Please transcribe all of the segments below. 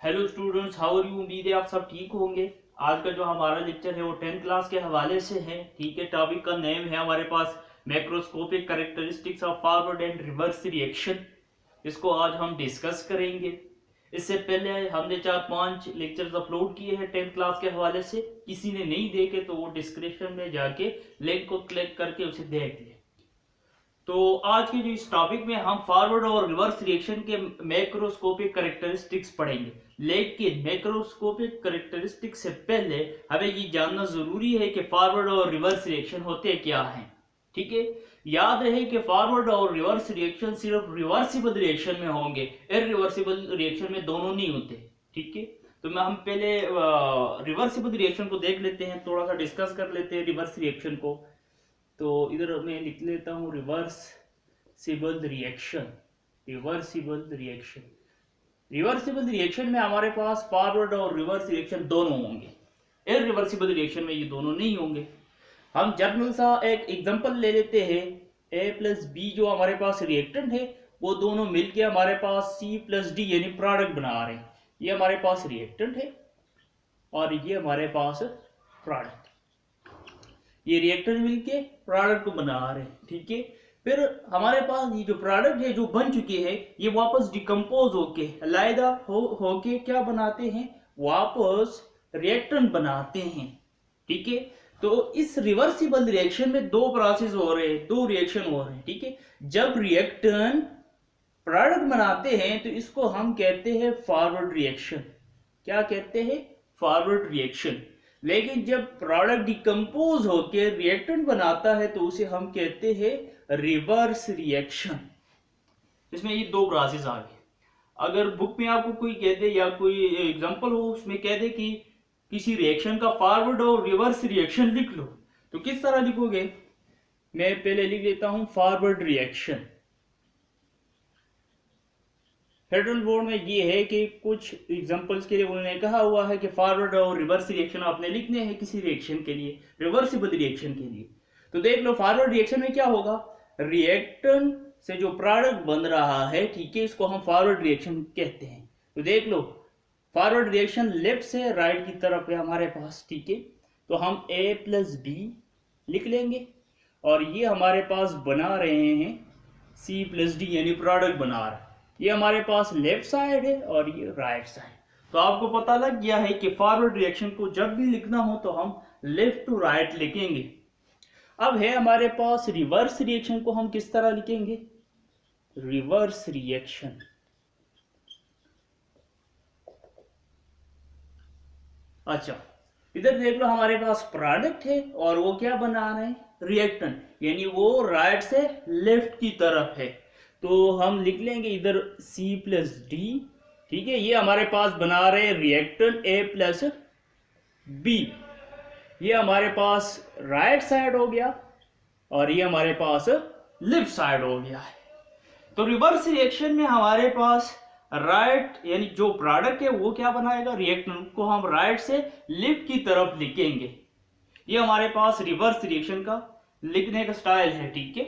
Hello students, how are you. उम्मीद है आप सब ठीक होंगे। आज का जो हमारा लेक्चर है वो 10th क्लास के हवाले से है। ठीक है, टॉपिक का नेम है हमारे पास macroscopic characteristics of forward and reverse reaction. इसको आज हम डिस्कस करेंगे। इससे पहले हमने 4-5 लेक्चर्स अपलोड किए हैं 10th क्लास के हवाले से। किसी ने नहीं देखे तो वो डिस्क्रिप्शन में जाके लिंक को क्लिक करके उसे देख लें। तो आज के जो इस टॉपिक में हम फॉरवर्ड और रिवर्स रिएक्शन के मैक्रोस्कोपिक कैरेक्टरिस्टिक्स पढ़ेंगे। लेकिन मैक्रोस्कोपिक कैरेक्टरिस्टिक्स से पहले हमें ये जानना जरूरी है कि फॉरवर्ड और रिवर्स रिएक्शन होते क्या हैं। ठीक है, याद रहे कि फॉरवर्ड और रिवर्स रिएक्शन सिर्फ रिवर्सिबल रिएक्शन में होंगे, इररिवर्सिबल रिएक्शन में दोनों नहीं होते। ठीक है, तो मैं हम पहले रिवर्सिबल रिएक्शन को देख लेते हैं, थोड़ा सा डिस्कस कर लेते हैं रिवर्स रिएक्शन को। तो इधर मैं लिख लेता हूं reversible reaction. Reversible reaction reversible reaction में हमारे पास फॉरवर्ड और रिवर्स रिएक्शन दोनों होंगे। इररिवर्सिबल रिएक्शन में ये दोनों नहीं होंगे। हम जनरल सा एक एग्जांपल ले लेते हैं। A प्लस बी जो हमारे पास रिएक्टेंट है वो दोनों मिलके हमारे पास C प्लस डी यानी प्रोडक्ट बना रहे हैं। ये हमारे पास रिएक्टेंट है और ये हमारे पास प्रोडक्ट। ये रिएक्टर मिलके प्रोडक्ट को बना रहे हैं। ठीक है, फिर हमारे पास ये जो प्रोडक्ट है जो बन चुके हैं ये वापस डिकम्पोज होके अलग होके क्या बनाते हैं, वापस रिएक्टेंट बनाते हैं। ठीक है, तो इस रिवर्सिबल रिएक्शन में दो प्रोसेस हो रहे हैं, दो रिएक्शन हो रहे हैं। ठीक है, जब रिएक्टेंट प्रोडक्ट बनाते हैं तो इसको हम कहते हैं फॉरवर्ड रिएक्शन। क्या कहते हैं? Forward reaction. लेकिन जब प्रोडक्ट डिकम्पोज होकर रिएक्टेंट बनाता है तो उसे हम कहते हैं रिवर्स रिएक्शन। इसमें ये दो प्रोसेस आ गए। अगर बुक में आपको कोई कह दे या कोई एग्जांपल हो उसमें कह दे कि किसी रिएक्शन का फॉरवर्ड और रिवर्स रिएक्शन लिख लो, तो किस तरह लिखोगे? मैं पहले लिख लेता हूं फॉरवर्ड रिएक्शन। फेडरल बोर्ड में ये है कि कुछ एग्जांपल्स के लिए उन्होंने कहा हुआ है कि फॉरवर्ड और रिवर्स रिएक्शन आपने लिखने हैं किसी रिएक्शन के लिए, रिवर्सिबल रिएक्शन के लिए। तो देख लो फॉरवर्ड रिएक्शन में क्या होगा, रिएक्टेंट से जो प्रोडक्ट बन रहा है, ठीक है, इसको हम फॉरवर्ड रिएक्शन कहते हैं। तो देख लो फॉरवर्ड रिएक्शन लेफ्ट से राइट की तरफ है हमारे पास। ठीक है, तो हम A प्लस बी लिख लेंगे और ये हमारे पास बना रहे हैं C प्लस डी यानी प्रोडक्ट बना रहा है। ये हमारे पास लेफ्ट साइड है और ये राइट साइड। तो आपको पता लग गया है कि फॉरवर्ड रिएक्शन को जब भी लिखना हो तो हम लेफ्ट टू राइट लिखेंगे। अब है हमारे पास रिवर्स रिएक्शन को हम किस तरह लिखेंगे? Reverse reaction. अच्छा, इधर देख लो हमारे पास प्रोडक्ट है और वो क्या बना रहे हैं? रिएक्टेंट, यानी वो राइट से लेफ्ट की तरफ है। तो हम लिख लेंगे इधर C प्लस डी। ठीक है, ये हमारे पास बना रहे रिएक्टेंट A प्लस बी। ये हमारे पास राइट साइड हो गया और ये हमारे पास लेफ्ट साइड हो गया है। तो रिवर्स रिएक्शन में हमारे पास राइट यानी जो प्रोडक्ट है वो क्या बनाएगा? रिएक्टेंट को हम राइट से लेफ्ट की तरफ लिखेंगे। ये हमारे पास रिवर्स रिएक्शन का लिखने का स्टाइल है। ठीक है,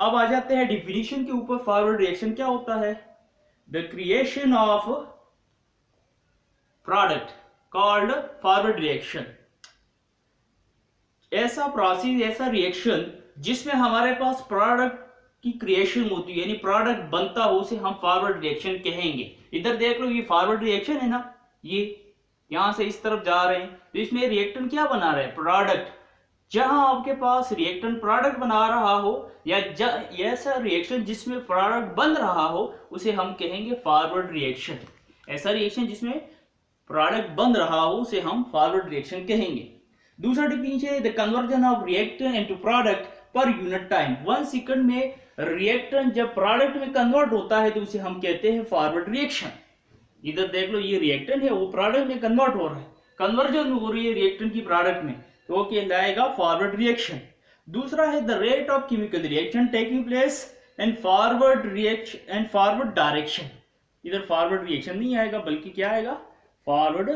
अब आ जाते हैं डिफिनीशन के ऊपर। फॉरवर्ड रिएक्शन क्या होता है? The creation of product called forward reaction. ऐसा प्रोसेस, ऐसा रिएक्शन जिसमें हमारे पास प्रोडक्ट की क्रिएशन होती है, यानी प्रोडक्ट बनता हो, उसे हम फॉरवर्ड रिएक्शन कहेंगे। इधर देख लो ये फॉरवर्ड रिएक्शन है ना, ये यहां से इस तरफ जा रहे हैं तो इसमें रिएक्टेंट क्या बना रहे हैं? प्रोडक्ट। जहां आपके पास रिएक्टेंट प्रोडक्ट बना रहा हो या ऐसा रिएक्शन जिसमें प्रोडक्ट बन रहा हो उसे हम कहेंगे फॉरवर्ड रिएक्शन। ऐसा रिएक्शन जिसमें प्रोडक्ट बन रहा हो उसे हम फॉरवर्ड रिएक्शन कहेंगे। दूसरा डिफिनेशन है the conversion of reactant into product per unit time. 1 second में रिएक्टेंट जब प्रोडक्ट में कन्वर्ट होता है तो उसे हम कहते हैं फॉरवर्ड रिएक्शन। इधर देख लो ये रिएक्टेंट है वो प्रोडक्ट में कन्वर्ट हो रहा है, कन्वर्जन हो रही है रिएक्टेंट की प्रोडक्ट में, तो कहलाएगा फॉरवर्ड रिएक्शन। दूसरा है the rate of chemical reaction taking place and forward reaction and forward direction. इधर फॉरवर्ड रिएक्शन नहीं आएगा बल्कि क्या आएगा? फॉरवर्ड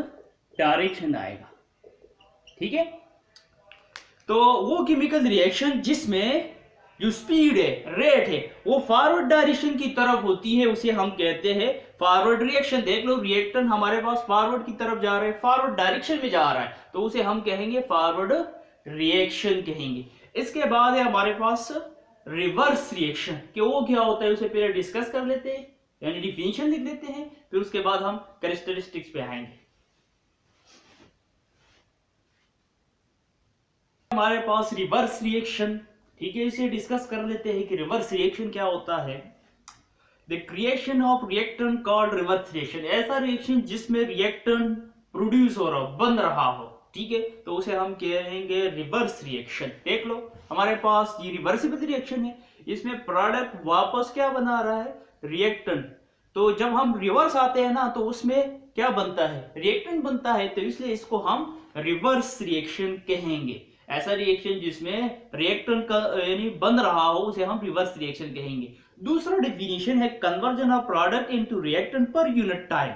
डायरेक्शन आएगा। ठीक है, तो वो केमिकल रिएक्शन जिसमें जो स्पीड है, रेट है, वो फॉरवर्ड डायरेक्शन की तरफ होती है, उसे हम कहते हैं फॉरवर्ड रिएक्शन। देख लो रिएक्टेंट हमारे पास फॉरवर्ड की तरफ जा रहा है, फॉरवर्ड डायरेक्शन में जा रहा है, तो उसे हम कहेंगे फॉरवर्ड रिएक्शन कहेंगे। इसके बाद है हमारे पास रिवर्स रिएक्शन, कि वो क्या होता है उसे पहले डिस्कस कर लेते हैं, यानी डिफिनीशन लिख लेते हैं, फिर उसके बाद हम कैरेक्टरिस्टिक्स पे आएंगे। हमारे पास रिवर्स रिएक्शन, ठीक है, इसे डिस्कस कर लेते हैं कि रिवर्स रिएक्शन क्या होता है। The creation of reactant called reverse reaction, ऐसा रिएक्शन जिसमें रिएक्टेंट प्रोड्यूस हो रहा हो, बन रहा हो, ठीक है, तो उसे हम कहेंगे रिवर्स रिएक्शन। देख लो हमारे पास ये रिवर्सिबल रिएक्शन है, इसमें प्रोडक्ट वापस क्या बना रहा है, रिएक्टेंट। तो जब हम रिवर्स आते हैं ना तो उसमें क्या बनता है, रिएक्टेंट बनता है, तो इसलिए इसको हम रिवर्स रिएक्शन कहेंगे। ऐसा रिएक्शन जिसमें रिएक्टेंट का यानी बन रहा हो उसे हम रिवर्स रिएक्शन कहेंगे। दूसरा डेफिनेशन है conversion of product into reactant per unit time.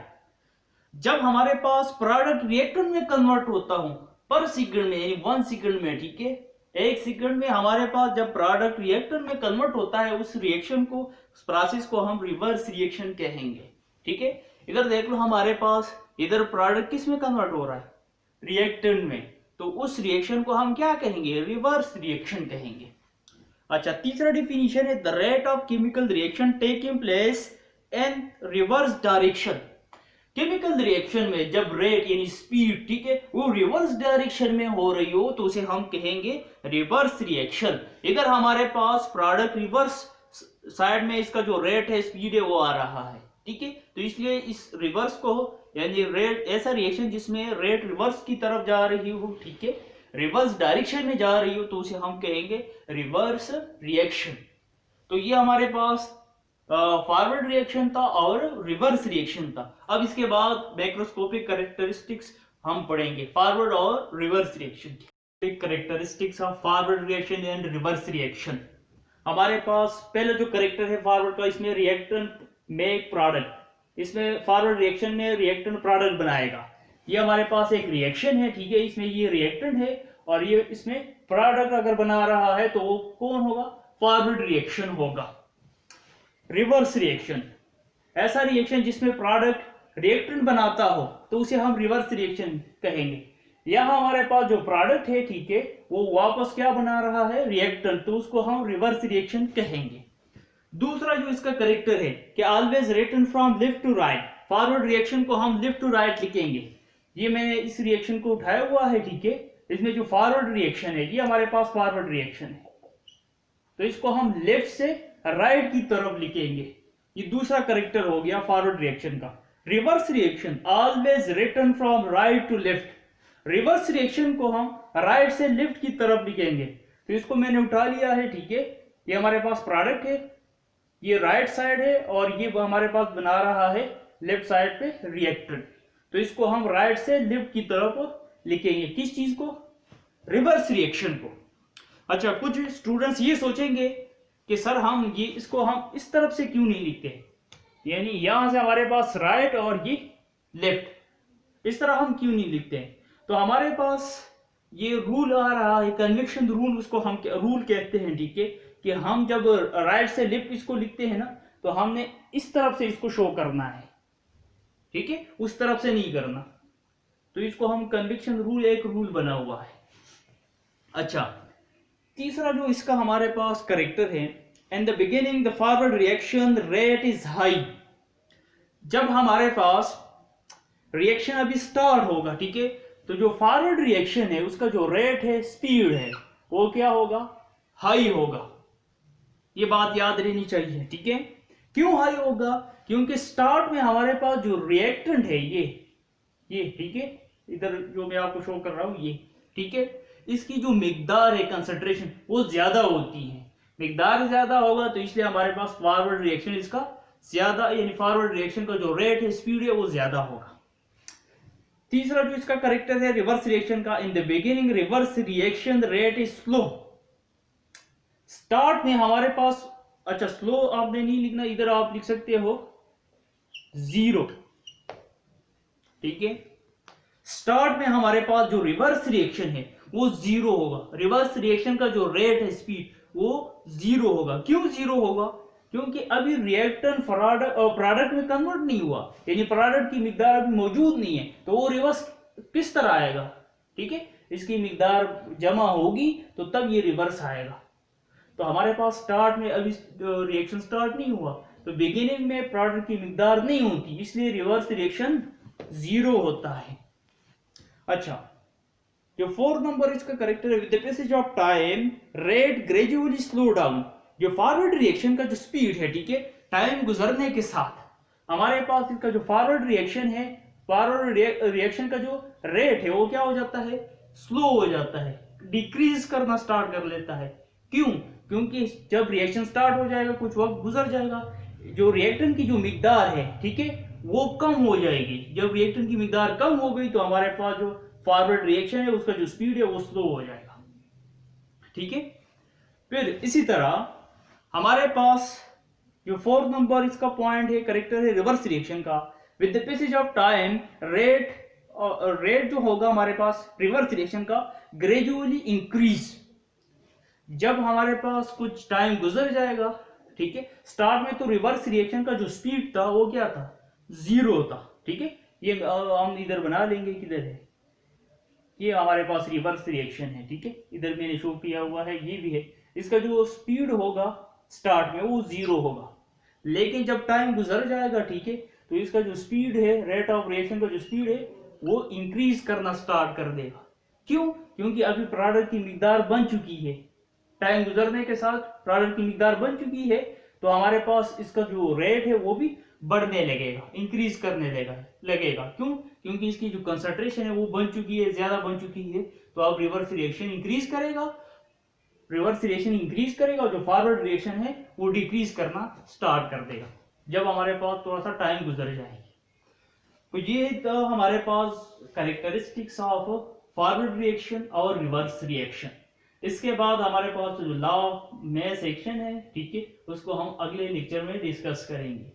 जब हमारे पास प्रोडक्ट रिएक्टेंट में कन्वर्ट होता हूं पर सेकंड में, यानी 1 सेकंड में, ठीक है, 1 सेकंड में हमारे पास जब प्रोडक्ट रिएक्टेंट में कन्वर्ट होता है, उस रिएक्शन को, उस प्रोसेस को हम रिवर्स रिएक्शन कहेंगे, ठीक है। इधर देख लो हमारे पास इधर प्रोडक्ट किस में कन्वर्ट हो रहा है, रिएक्टेंट में, तो उस रिएक्शन को हम क्या कहेंगे, रिवर्स रिएक्शन कहेंगे। अच्छा, तीसरा डिफिनीशन है the rate of chemical reaction taking place in reverse direction. Chemical reaction में जब रेट यानी स्पीड, ठीक है, वो रिवर्स डायरेक्शन में हो रही हो तो उसे हम कहेंगे रिवर्स रिएक्शन। इधर हमारे पास प्रोडक्ट रिवर्स साइड में इसका जो रेट है, स्पीड है, वो आ रहा है, ठीक है, तो इसलिए इस रिवर्स को यानी रेट, ऐसा रिएक्शन जिसमें रेट रिवर्स की तरफ जा रही हो, ठीक है, रिवर्स डायरेक्शन में जा रही हो, तो उसे हम कहेंगे रिवर्स रिएक्शन। तो ये हमारे पास फॉरवर्ड रिएक्शन था और रिवर्स रिएक्शन था। अब इसके बाद मैक्रोस्कोपिक कैरेक्टरिस्टिक्स हम पढ़ेंगे फॉरवर्ड और रिवर्स रिएक्शन की। Characteristics of forward reaction and reverse reaction. हमारे पास पहले जो कैरेक्टर है फॉरवर्ड का, इसमें रिएक्टेंट मेक प्रोडक्ट, इसमें फॉरवर्ड रिएक्शन में रिएक्टेंट प्रोडक्ट बनाएगा। ये हमारे पास एक रिएक्शन है, ठीक है, इसमें ये रिएक्टेंट है और ये इसमें प्रोडक्ट अगर बना रहा है तो वो कौन होगा, फॉरवर्ड रिएक्शन होगा। रिवर्स रिएक्शन, ऐसा रिएक्शन जिसमें प्रोडक्ट रिएक्टेंट बनाता हो तो उसे हम रिवर्स रिएक्शन कहेंगे। यहां हमारे पास जो प्रोडक्ट है, ठीक है, वो वापस क्या बना रहा है, रिएक्टेंट, तो उसको हम रिवर्स रिएक्शन कहेंगे। दूसरा जो इसका कैरेक्टर है कि always return from left to right, forward reaction को हम लेफ्ट टू राइट लिखेंगे। ये मैंने इस रिएक्शन को उठाया हुआ है, ठीक है, इसमें जो फॉरवर्ड रिएक्शन है ये हमारे पास फॉरवर्ड रिएक्शन है, तो इसको हम लेफ्ट से राइट की तरफ लिखेंगे। ये दूसरा कैरेक्टर हो गया फॉरवर्ड रिएक्शन का। Reverse reaction always return from right to left, reverse reaction को हम राइट से लेफ्ट की तरफ लिखेंगे। तो इसको मैंने उठा लिया है, ठीक है, ये हमारे पास प्रोडक्ट है, ये राइट साइड है और ये हमारे पास बना रहा है लेफ्ट साइड पे रिएक्टेंट, तो इसको हम राइट से लेफ्ट की तरफ लिखेंगे। किस चीज को, रिवर्स रिएक्शन को। अच्छा, कुछ स्टूडेंट्स ये सोचेंगे कि सर हम ये इसको हम इस तरफ से क्यों नहीं लिखते, यानी यहां से हमारे पास राइट और ये लेफ्ट, इस तरह हम क्यों नहीं लिखते हैं। तो हमारे पास ये रूल आ रहा है, कन्वेक्शन रूल, उसको हम रूल कहते हैं, ठीक है, कि हम जब राइट से लेफ्ट इसको लिखते हैं ना तो हमने इस तरफ से इसको शो करना है, ठीक है, उस तरफ से नहीं करना, तो इसको हम कन्वेक्शन रूल, एक रूल बना हुआ है। अच्छा, तीसरा जो इसका हमारे पास कैरेक्टर है, in the beginning the forward reaction rate is high. जब हमारे पास रिएक्शन अभी स्टार्ट होगा, ठीक है, तो जो फॉरवर्ड रिएक्शन है उसका जो रेट है, स्पीड है, वो क्या होगा, हाई होगा। ये बात याद रहनी चाहिए, ठीक है। क्यों हाई होगा, क्योंकि स्टार्ट में हमारे पास जो रिएक्टेंट है ये ठीक है, इधर जो मैं आपको शो कर रहा हूं ये, ठीक है, इसकी जो मिकदार है, कंसंट्रेशन, वो ज्यादा होती है। मिकदार ज्यादा होगा तो इसलिए हमारे पास फॉरवर्ड रिएक्शन इसका ज्यादा, यानी फॉरवर्ड रिएक्शन का जो रेट है, स्पीड है, वो ज्यादा होगा। तीसरा जो इसका कैरेक्टर है रिवर्स रिएक्शन का, in the beginning reverse reaction rate is slow. Start में हमारे पास, अच्छा स्लो आपने नहीं लिखना, इधर आप लिख सकते हो 0, ठीक है। स्टार्ट में हमारे पास जो रिवर्स रिएक्शन है वो 0 होगा, रिवर्स रिएक्शन का जो रेट है, स्पीड, वो जीरो होगा। क्यों जीरो होगा? क्योंकि अभी रिएक्टेंट प्रोडक्ट में कन्वर्ट नहीं हुआ, यानी प्रोडक्ट की मिकदार अभी मौजूद नहीं है, तो वो रिवर्स किस तरह आएगा? ठीक है, इसकी मिकदार जमा होगी तो तब ये रिवर्स आएगा। तो हमारे पास स्टार्ट में अभी रिएक्शन स्टार्ट नहीं हुआ, तो बिगिनिंग में प्रोडक्ट की मिकदार नहीं होती, इसलिए रिवर्स रिएक्शन जीरो होता है। अच्छा, जो फोर्थ नंबर इसका करेक्टर है, with the passage of time rate gradually slow down. जो फॉरवर्ड रिएक्शन का जो स्पीड है, ठीक है, टाइम गुजरने के साथ हमारे पास इसका जो फॉरवर्ड रिएक्शन है, फॉरवर्ड रिएक्शन का जो रेट है वो क्या हो जाता है? स्लो हो जाता है, डिक्रीज करना स्टार्ट कर लेता है। क्यों? क्योंकि जब रिएक्शन स्टार्ट हो जाएगा, कुछ वक्त गुजर जाएगा, जो रिएक्टेंट की जो मिकदार है, ठीक है, वो कम हो जाएगी। जब रिएक्टेंट की मिकदार कम हो गई तो हमारे पास जो फॉरवर्ड रिएक्शन है उसका जो स्पीड है वो स्लो हो जाएगा। ठीक है, फिर इसी तरह हमारे पास जो फोर्थ नंबर इसका पॉइंट है, करेक्टर है रिवर्स रिएक्शन का, with the passage of time rate जो होगा हमारे पास रिवर्स रिएक्शन का ग्रेजुअली इंक्रीज। जब हमारे पास कुछ टाइम गुजर जाएगा, ठीक है, स्टार्ट में तो रिवर्स रिएक्शन का जो स्पीड था वो क्या था? जीरो था। ठीक है, ये हम इधर बना लेंगे, किधर है ये हमारे पास रिवर्स रिएक्शन है। ठीक है, इधर मैंने शो किया हुआ है, ये भी है। इसका जो स्पीड होगा स्टार्ट में वो जीरो होगा, लेकिन जब टाइम गुजर जाएगा, ठीक है, तो इसका जो स्पीड है, रेट ऑफ रिएक्शन का जो स्पीड है वो इंक्रीज करना स्टार्ट कर देगा। क्यों? क्योंकि अभी प्रोडक्ट की मिकदार बन चुकी है, टाइम गुजरने के साथ प्रोडक्ट की मिकदार बन चुकी है, तो हमारे पास इसका जो रेट है वो भी बढ़ने लगेगा, इंक्रीज करने लगेगा। क्यों? क्योंकि इसकी जो कंसंट्रेशन है वो बन चुकी है, ज्यादा बन चुकी है, तो अब रिवर्स रिएक्शन इंक्रीज करेगा, और जो फॉरवर्ड रिएक्शन है वो डिक्रीज करना स्टार्ट कर देगा जब हमारे पास थोड़ा सा टाइम गुजर जाएगी। तो ये तो हमारे पास कैरेक्टरिस्टिक्स ऑफ फॉरवर्ड रिएक्शन और रिवर्स रिएक्शन। इसके बाद हमारे पास जो लॉ ऑफ में सेक्शन है, ठीक है, उसको हम अगले लेक्चर में डिस्कस करेंगे।